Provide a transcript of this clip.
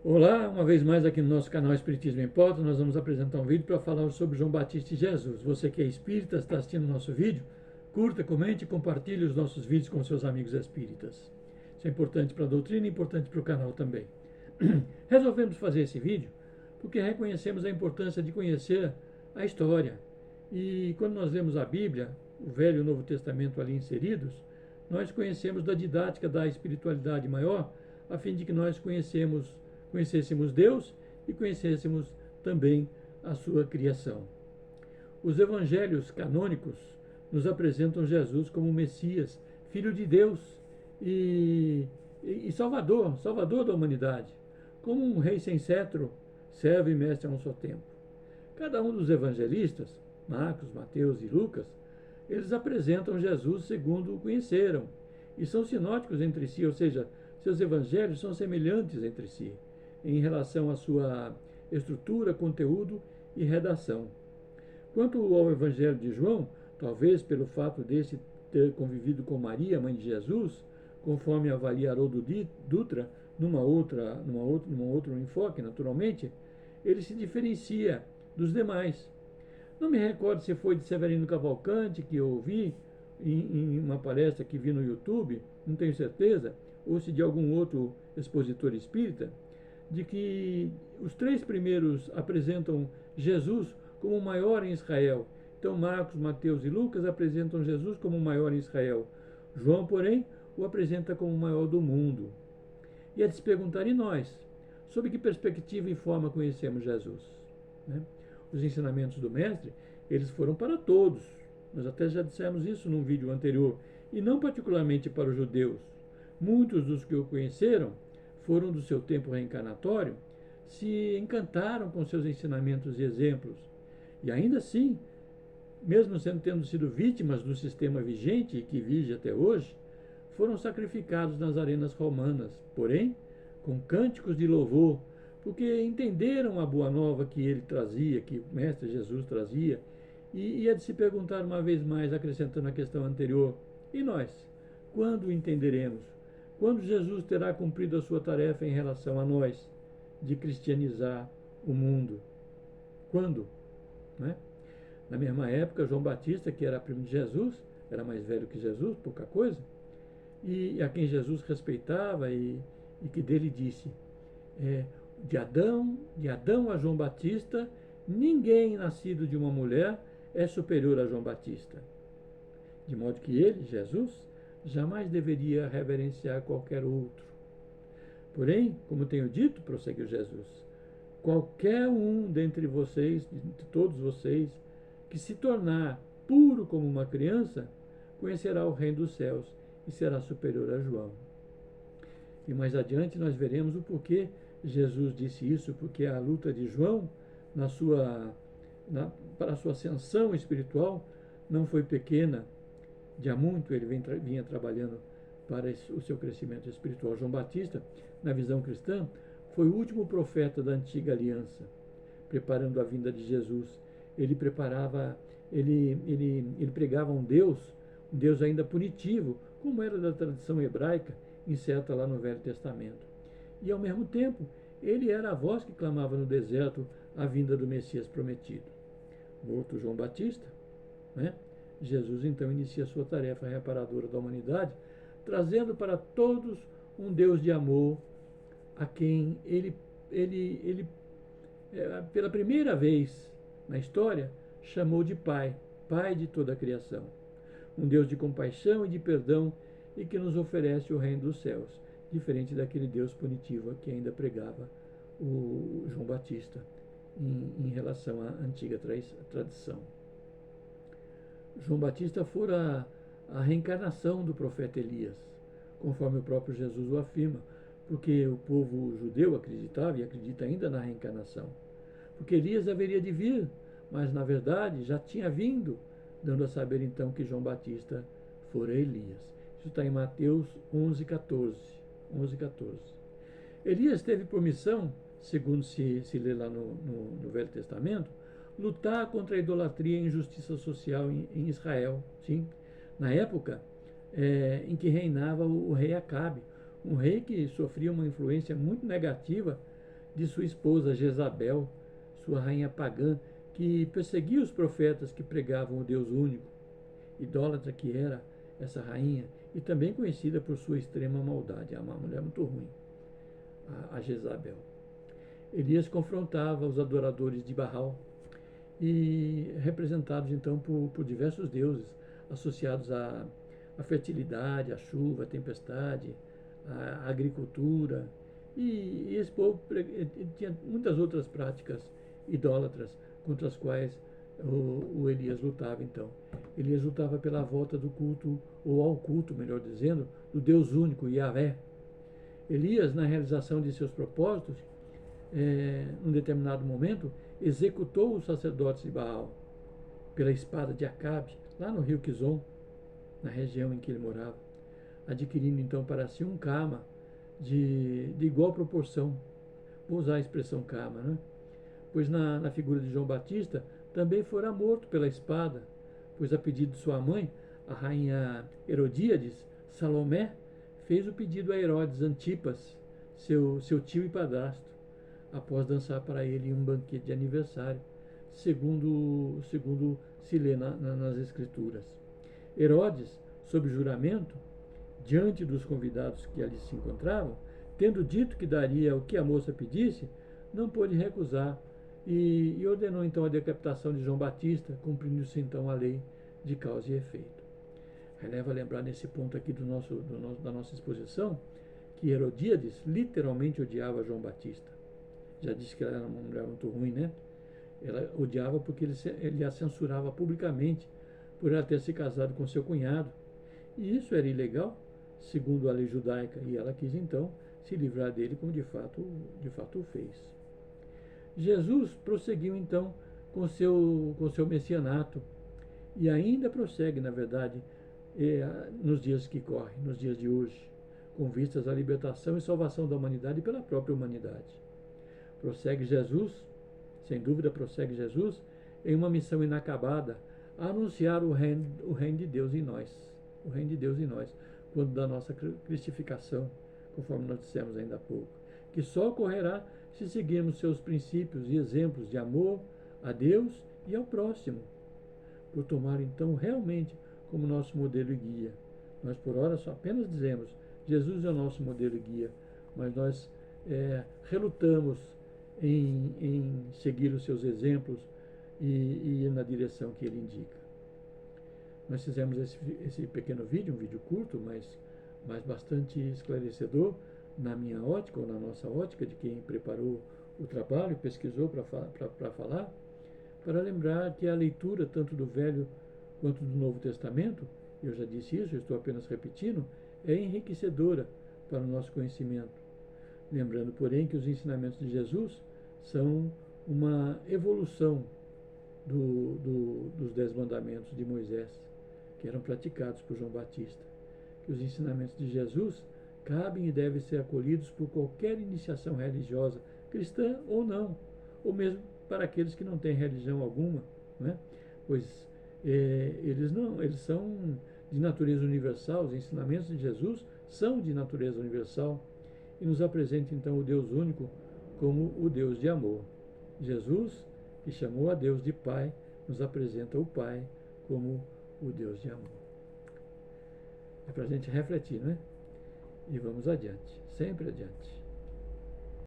Olá, uma vez mais aqui no nosso canal Espiritismo em Pauta, nós vamos apresentar um vídeo para falar sobre João Batista e Jesus. Você que é espírita, está assistindo o nosso vídeo, curta, comente e compartilhe os nossos vídeos com seus amigos espíritas. Isso é importante para a doutrina e importante para o canal também. Resolvemos fazer esse vídeo porque reconhecemos a importância de conhecer a história. E quando nós lemos a Bíblia, o Velho e o Novo Testamento ali inseridos, nós conhecemos da didática da espiritualidade maior, a fim de que nós conhecêssemos Deus e conhecêssemos também a sua criação. Os evangelhos canônicos nos apresentam Jesus como Messias, Filho de Deus e Salvador da humanidade, como um rei sem cetro, servo e mestre a um só tempo. Cada um dos evangelistas, Marcos, Mateus e Lucas, eles apresentam Jesus segundo o conheceram e são sinóticos entre si, ou seja, seus evangelhos são semelhantes entre si em relação à sua estrutura, conteúdo e redação. Quanto ao Evangelho de João, talvez pelo fato desse ter convivido com Maria, mãe de Jesus, conforme avalia Haroldo Dutra, num outro enfoque, naturalmente, ele se diferencia dos demais. Não me recordo se foi de Severino Cavalcante que eu ouvi em uma palestra que vi no YouTube, não tenho certeza, ou se de algum outro expositor espírita, de que os três primeiros apresentam Jesus como o maior em Israel. Então, Marcos, Mateus e Lucas apresentam Jesus como o maior em Israel. João, porém, o apresenta como o maior do mundo. E é de se perguntar, e nós? Sob que perspectiva e forma conhecemos Jesus? Né? Os ensinamentos do Mestre, eles foram para todos. Nós até já dissemos isso num vídeo anterior. E não particularmente para os judeus. Muitos dos que o conheceram foram do seu tempo reencarnatório, se encantaram com seus ensinamentos e exemplos. E ainda assim, mesmo tendo sido vítimas do sistema vigente e que vige até hoje, foram sacrificados nas arenas romanas, porém, com cânticos de louvor, porque entenderam a boa nova que ele trazia, que o Mestre Jesus trazia, e é de se perguntar uma vez mais, acrescentando a questão anterior, e nós? Quando entenderemos? Quando Jesus terá cumprido a sua tarefa em relação a nós, de cristianizar o mundo? Quando? Né? Na mesma época, João Batista, que era primo de Jesus, era mais velho que Jesus, pouca coisa, e a quem Jesus respeitava e que dele disse, de Adão a João Batista, ninguém nascido de uma mulher é superior a João Batista. De modo que ele, Jesus, jamais deveria reverenciar qualquer outro. Porém, como tenho dito, prosseguiu Jesus, qualquer um dentre vocês, de todos vocês, que se tornar puro como uma criança, conhecerá o reino dos céus e será superior a João. E mais adiante nós veremos o porquê Jesus disse isso, porque a luta de João para a sua ascensão espiritual não foi pequena. De há muito ele vinha trabalhando para o seu crescimento espiritual. João Batista, na visão cristã, foi o último profeta da antiga aliança, preparando a vinda de Jesus. Ele pregava um Deus ainda punitivo, como era da tradição hebraica, incerta lá no Velho Testamento. E, ao mesmo tempo, ele era a voz que clamava no deserto a vinda do Messias prometido. Morto João Batista, né? Jesus então inicia a sua tarefa reparadora da humanidade, trazendo para todos um Deus de amor, a quem ele pela primeira vez na história, chamou de Pai, Pai de toda a criação. Um Deus de compaixão e de perdão e que nos oferece o reino dos céus, diferente daquele Deus punitivo que ainda pregava o João Batista em relação à antiga tradição. João Batista fora a reencarnação do profeta Elias, conforme o próprio Jesus o afirma, porque o povo judeu acreditava e acredita ainda na reencarnação. Porque Elias haveria de vir, mas na verdade já tinha vindo, dando a saber então que João Batista fora Elias. Isso está em Mateus 11:14. Elias teve por missão, segundo se lê lá no Velho Testamento, lutar contra a idolatria e a injustiça social em Israel. Sim, na época em que reinava o rei Acabe, um rei que sofria uma influência muito negativa de sua esposa Jezabel, sua rainha pagã, que perseguia os profetas que pregavam o Deus único. Idólatra que era essa rainha, e também conhecida por sua extrema maldade, é uma mulher muito ruim, a Jezabel. Elias confrontava os adoradores de Baal, e representados então por diversos deuses associados à fertilidade, à chuva, à tempestade, à agricultura. E esse povo tinha muitas outras práticas idólatras contra as quais o Elias lutava então. Elias lutava pela volta do culto, ou ao culto, melhor dizendo, do Deus único, Yahvé. Elias, na realização de seus propósitos, num determinado momento, executou os sacerdotes de Baal pela espada de Acabe, lá no rio Quizon, na região em que ele morava, adquirindo então para si um karma de igual proporção. Vou usar a expressão karma, né? Pois na figura de João Batista também fora morto pela espada, pois a pedido de sua mãe, a rainha Herodíades, Salomé fez o pedido a Herodes Antipas, seu tio e padrasto, após dançar para ele em um banquete de aniversário, segundo se lê nas Escrituras. Herodes, sob juramento, diante dos convidados que ali se encontravam, tendo dito que daria o que a moça pedisse, não pôde recusar e ordenou então a decapitação de João Batista, cumprindo-se então a lei de causa e efeito. Releva lembrar nesse ponto aqui da nossa exposição que Herodíades literalmente odiava João Batista. Já disse que ela era uma mulher muito ruim, né? Ela odiava porque ele a censurava publicamente por ela ter se casado com seu cunhado. E isso era ilegal, segundo a lei judaica, e ela quis então se livrar dele, como de fato o fez. Jesus prosseguiu então com seu messianato, e ainda prossegue, na verdade, nos dias que correm, nos dias de hoje, com vistas à libertação e salvação da humanidade pela própria humanidade. Prossegue Jesus, sem dúvida prossegue Jesus, em uma missão inacabada, a anunciar o reino de Deus em nós. O reino de Deus em nós, quando da nossa cristificação, conforme nós dissemos ainda há pouco, que só ocorrerá se seguirmos seus princípios e exemplos de amor a Deus e ao próximo, por tomar então realmente como nosso modelo e guia. Nós por hora só apenas dizemos, Jesus é o nosso modelo e guia, mas nós relutamos em seguir os seus exemplos e ir na direção que ele indica. Nós fizemos esse pequeno vídeo, um vídeo curto, mas bastante esclarecedor na minha ótica, ou na nossa ótica, de quem preparou o trabalho, pesquisou para falar, para lembrar que a leitura tanto do Velho quanto do Novo Testamento, eu já disse isso, estou apenas repetindo, é enriquecedora para o nosso conhecimento. Lembrando, porém, que os ensinamentos de Jesus são uma evolução dos 10 mandamentos de Moisés, que eram praticados por João Batista. Que os ensinamentos de Jesus cabem e devem ser acolhidos por qualquer iniciação religiosa, cristã ou não, ou mesmo para aqueles que não têm religião alguma, né? Pois eles são de natureza universal, os ensinamentos de Jesus são de natureza universal e nos apresenta então o Deus único como o Deus de amor. Jesus, que chamou a Deus de Pai, nos apresenta o Pai como o Deus de amor. É para a gente refletir, né? E vamos adiante, sempre adiante.